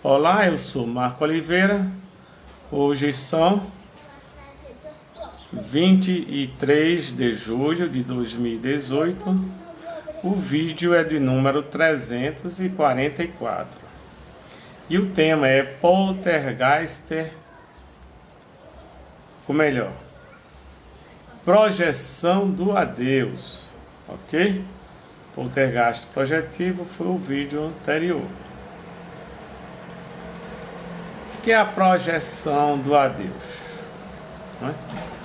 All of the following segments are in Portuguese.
Olá, eu sou Marco Oliveira. Hoje são 23 de julho de 2018. O vídeo é de número 344. E o tema é Poltergeist, ou melhor, projeção do adeus, ok? Poltergeist projetivo foi o vídeo anterior. O que é a projeção do adeus?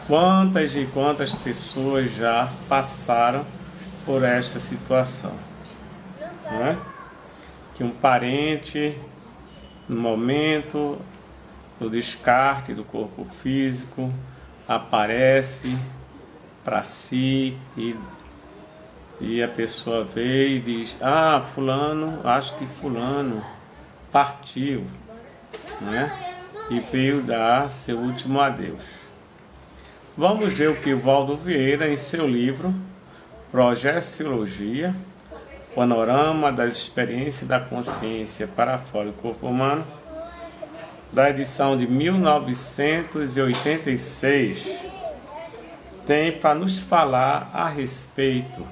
Quantas e quantas pessoas já passaram por esta situação? Que um parente, no momento do descarte do corpo físico, aparece para si e a pessoa vê e diz: ah, fulano, acho que fulano partiu, e veio dar seu último adeus. Vamos ver o que Valdo Vieira, em seu livro Projeciologia, Panorama das Experiências da Consciência para fora do Corpo Humano, da edição de 1986, tem para nos falar a respeito.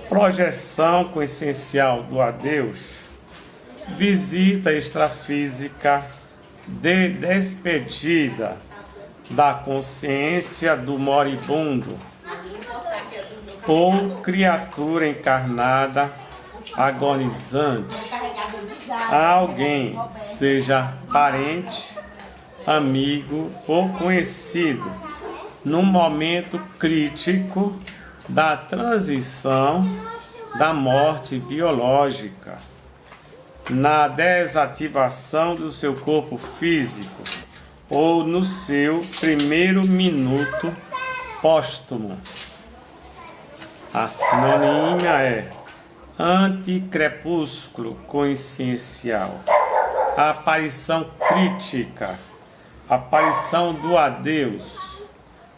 Projeção consciencial do adeus, visita extrafísica de despedida da consciência do moribundo ou criatura encarnada agonizante a alguém, seja parente, amigo ou conhecido, num momento crítico da transição da morte biológica, na desativação do seu corpo físico ou no seu primeiro minuto póstumo. A sinonímia é anticrepúsculo consciencial, a aparição crítica, a aparição do adeus,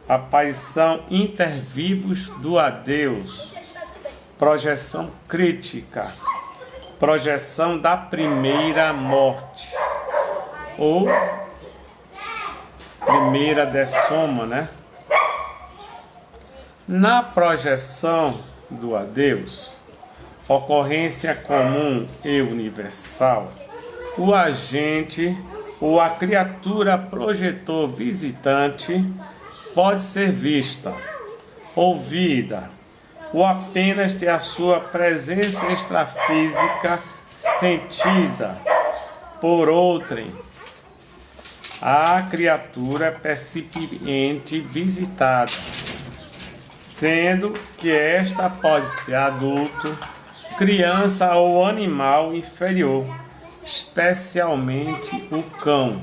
a aparição intervivos do adeus, projeção crítica, projeção da primeira morte, ou primeira dessoma, Na projeção do adeus, ocorrência comum e universal, o agente ou a criatura projetor visitante pode ser vista, ouvida, ou apenas ter a sua presença extrafísica sentida por outrem. A criatura percipiente visitada, sendo que esta pode ser adulto, criança ou animal inferior, especialmente o cão.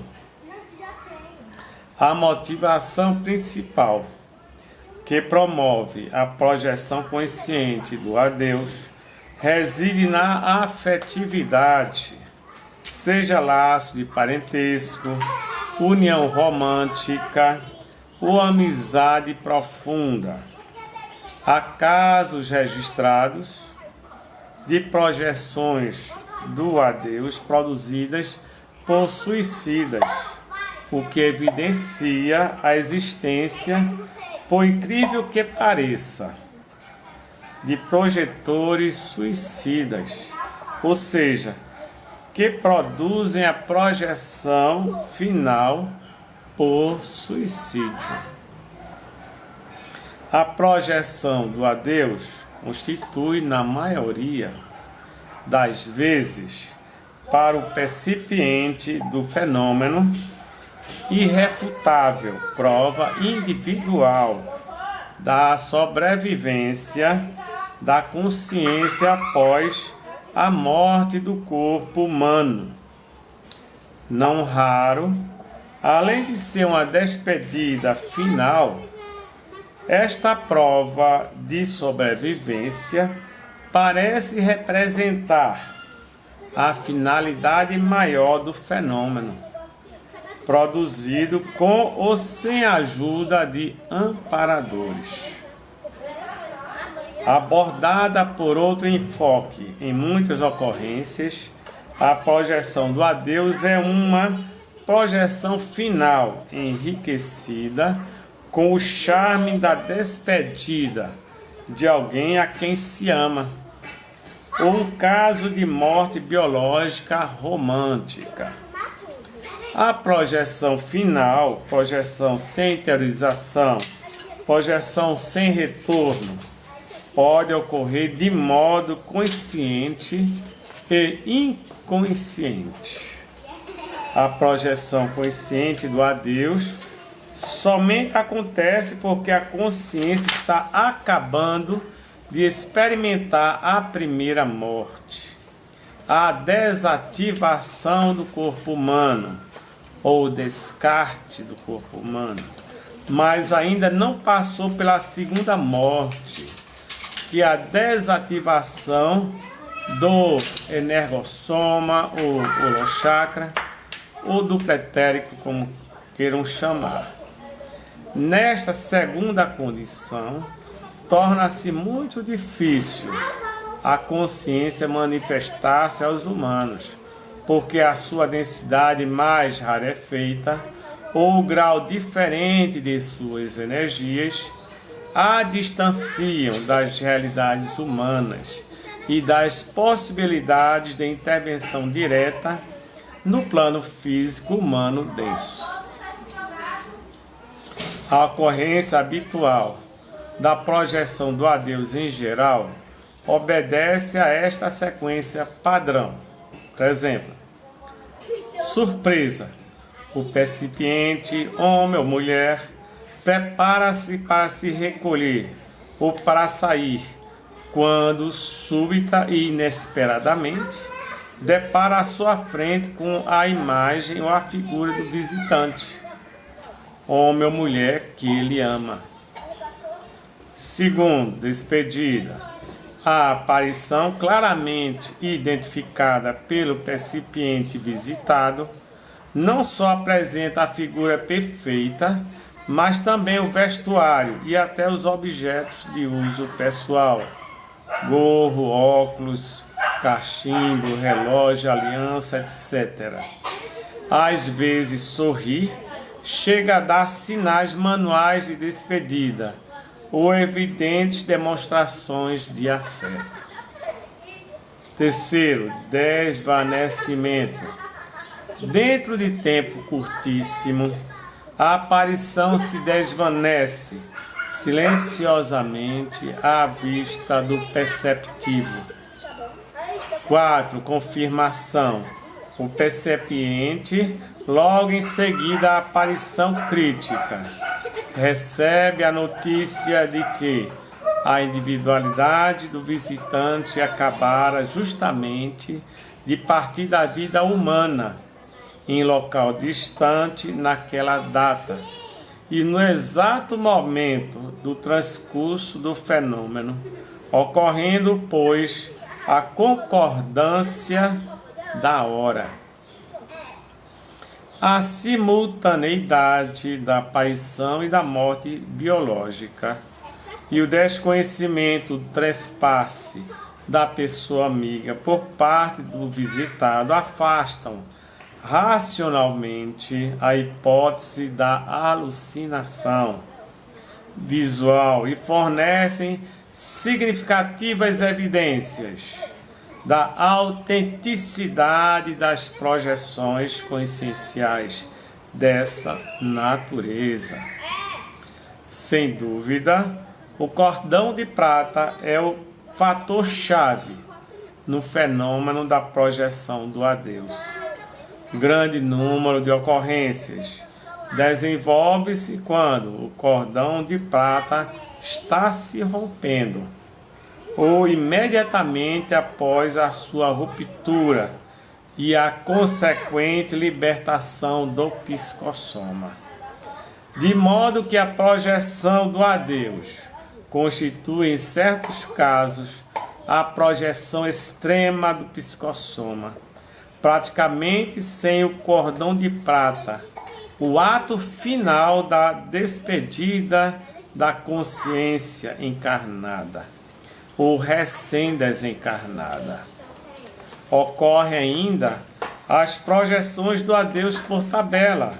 A motivação principal que promove a projeção consciente do adeus reside na afetividade, seja laço de parentesco, união romântica ou amizade profunda. Há casos registrados de projeções do adeus produzidas por suicidas, o que evidencia a existência, por incrível que pareça, de projetores suicidas, ou seja, que produzem a projeção final por suicídio. A projeção do adeus constitui, na maioria das vezes, para o percipiente do fenômeno, irrefutável prova individual da sobrevivência da consciência após a morte do corpo humano. Não raro, além de ser uma despedida final, esta prova de sobrevivência parece representar a finalidade maior do fenômeno, produzido com ou sem a ajuda de amparadores. Abordada por outro enfoque, em muitas ocorrências, a projeção do adeus é uma projeção final, enriquecida com o charme da despedida de alguém a quem se ama, ou um caso de morte biológica romântica. A projeção final, projeção sem interiorização, projeção sem retorno, pode ocorrer de modo consciente e inconsciente. A projeção consciente do adeus somente acontece porque a consciência está acabando de experimentar a primeira morte, a desativação do corpo humano ou o descarte do corpo humano, mas ainda não passou pela segunda morte, que é a desativação do energossoma, ou holochakra, ou do pretérico, como queiram chamar. Nesta segunda condição, torna-se muito difícil a consciência manifestar-se aos humanos, porque a sua densidade mais rarefeita, ou o grau diferente de suas energias, a distanciam das realidades humanas e das possibilidades de intervenção direta no plano físico humano denso. A ocorrência habitual da projeção do adeus em geral obedece a esta sequência padrão. Por exemplo, surpresa. O percipiente, homem ou mulher, prepara-se para se recolher ou para sair, quando súbita e inesperadamente depara à sua frente com a imagem ou a figura do visitante, homem ou mulher que ele ama. Segundo, despedida. A aparição claramente identificada pelo percipiente visitado não só apresenta a figura perfeita, mas também o vestuário e até os objetos de uso pessoal: gorro, óculos, cachimbo, relógio, aliança, etc. Às vezes sorrir chega a dar sinais manuais de despedida ou evidentes demonstrações de afeto. Terceiro, desvanecimento. Dentro de tempo curtíssimo, a aparição se desvanece silenciosamente à vista do perceptivo. 4. Confirmação. O percepiente, logo em seguida a aparição crítica, recebe a notícia de que a individualidade do visitante acabara justamente de partir da vida humana em local distante naquela data e no exato momento do transcurso do fenômeno, ocorrendo, pois, a concordância da hora. A simultaneidade da aparição e da morte biológica e o desconhecimento do trespasse da pessoa amiga por parte do visitado afastam racionalmente a hipótese da alucinação visual e fornecem significativas evidências da autenticidade das projeções conscienciais dessa natureza. Sem dúvida, o cordão de prata é o fator-chave no fenômeno da projeção do adeus. Grande número de ocorrências desenvolve-se quando o cordão de prata está se rompendo, ou imediatamente após a sua ruptura e a consequente libertação do psicossoma. De modo que a projeção do adeus constitui, em certos casos, a projeção extrema do psicossoma, praticamente sem o cordão de prata, o ato final da despedida da consciência encarnada. ou recém-desencarnada. Ocorre ainda as projeções do adeus por tabela,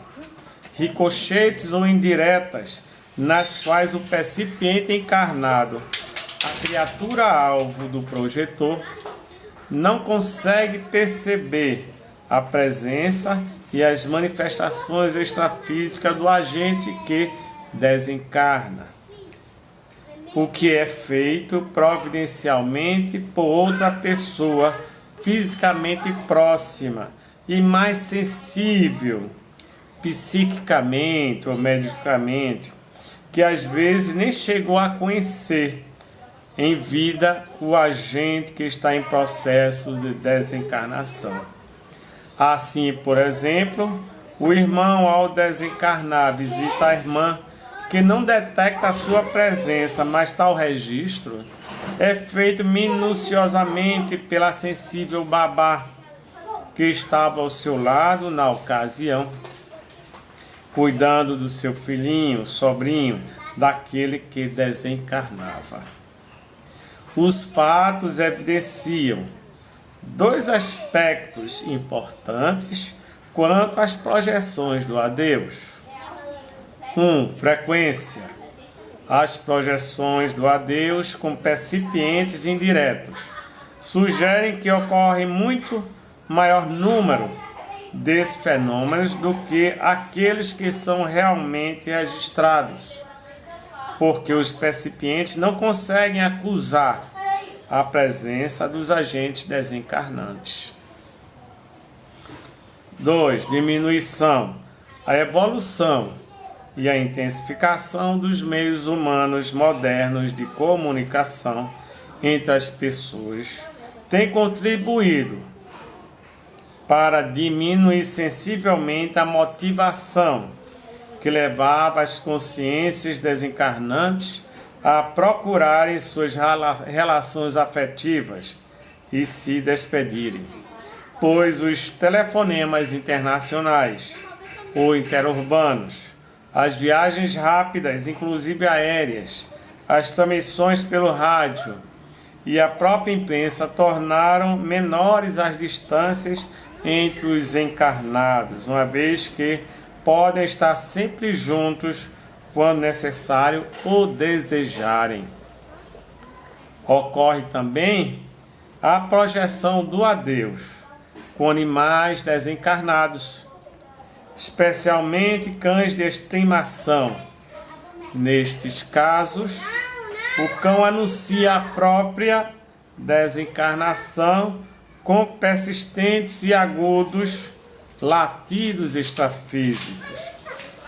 ricochetes ou indiretas, nas quais o percipiente encarnado, a criatura-alvo do projetor, não consegue perceber a presença e as manifestações extrafísicas do agente que desencarna, o que é feito providencialmente por outra pessoa fisicamente próxima e mais sensível, psiquicamente ou medicamente, que às vezes nem chegou a conhecer em vida o agente que está em processo de desencarnação. Assim, por exemplo, o irmão, ao desencarnar, visita a irmã que não detecta a sua presença, mas tal registro é feito minuciosamente pela sensível babá que estava ao seu lado na ocasião, cuidando do seu filhinho, sobrinho, daquele que desencarnava. Os fatos evidenciam dois aspectos importantes quanto às projeções do adeus. 1. Frequência. As projeções do adeus com percipientes indiretos sugerem que ocorre muito maior número desses fenômenos do que aqueles que são realmente registrados, porque os percipientes não conseguem acusar a presença dos agentes desencarnantes. 2. Diminuição. A evolução e a intensificação dos meios humanos modernos de comunicação entre as pessoas tem contribuído para diminuir sensivelmente a motivação que levava as consciências desencarnantes a procurarem suas relações afetivas e se despedirem, pois os telefonemas internacionais ou interurbanos, as viagens rápidas, inclusive aéreas, as transmissões pelo rádio e a própria imprensa tornaram menores as distâncias entre os encarnados, uma vez que podem estar sempre juntos quando necessário ou desejarem. Ocorre também a projeção do adeus com animais desencarnados, especialmente cães de estimação. Nestes casos, o cão anuncia a própria desencarnação com persistentes e agudos latidos extrafísicos,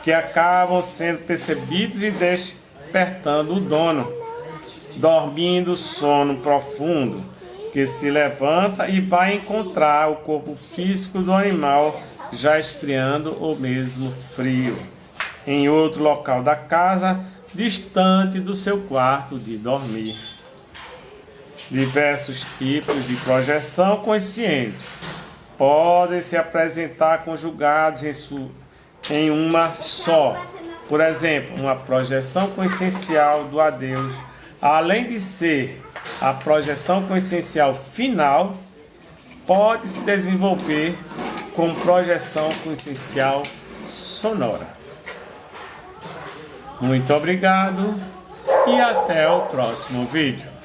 que acabam sendo percebidos e despertando o dono, dormindo sono profundo, que se levanta e vai encontrar o corpo físico do animal já esfriando ou mesmo frio, em outro local da casa, distante do seu quarto de dormir. Diversos tipos de projeção consciente podem se apresentar conjugados em uma só. Por exemplo, uma projeção consciencial do adeus, além de ser a projeção consciencial final, pode se desenvolver com projeção consciencial sonora. Muito obrigado e até o próximo vídeo.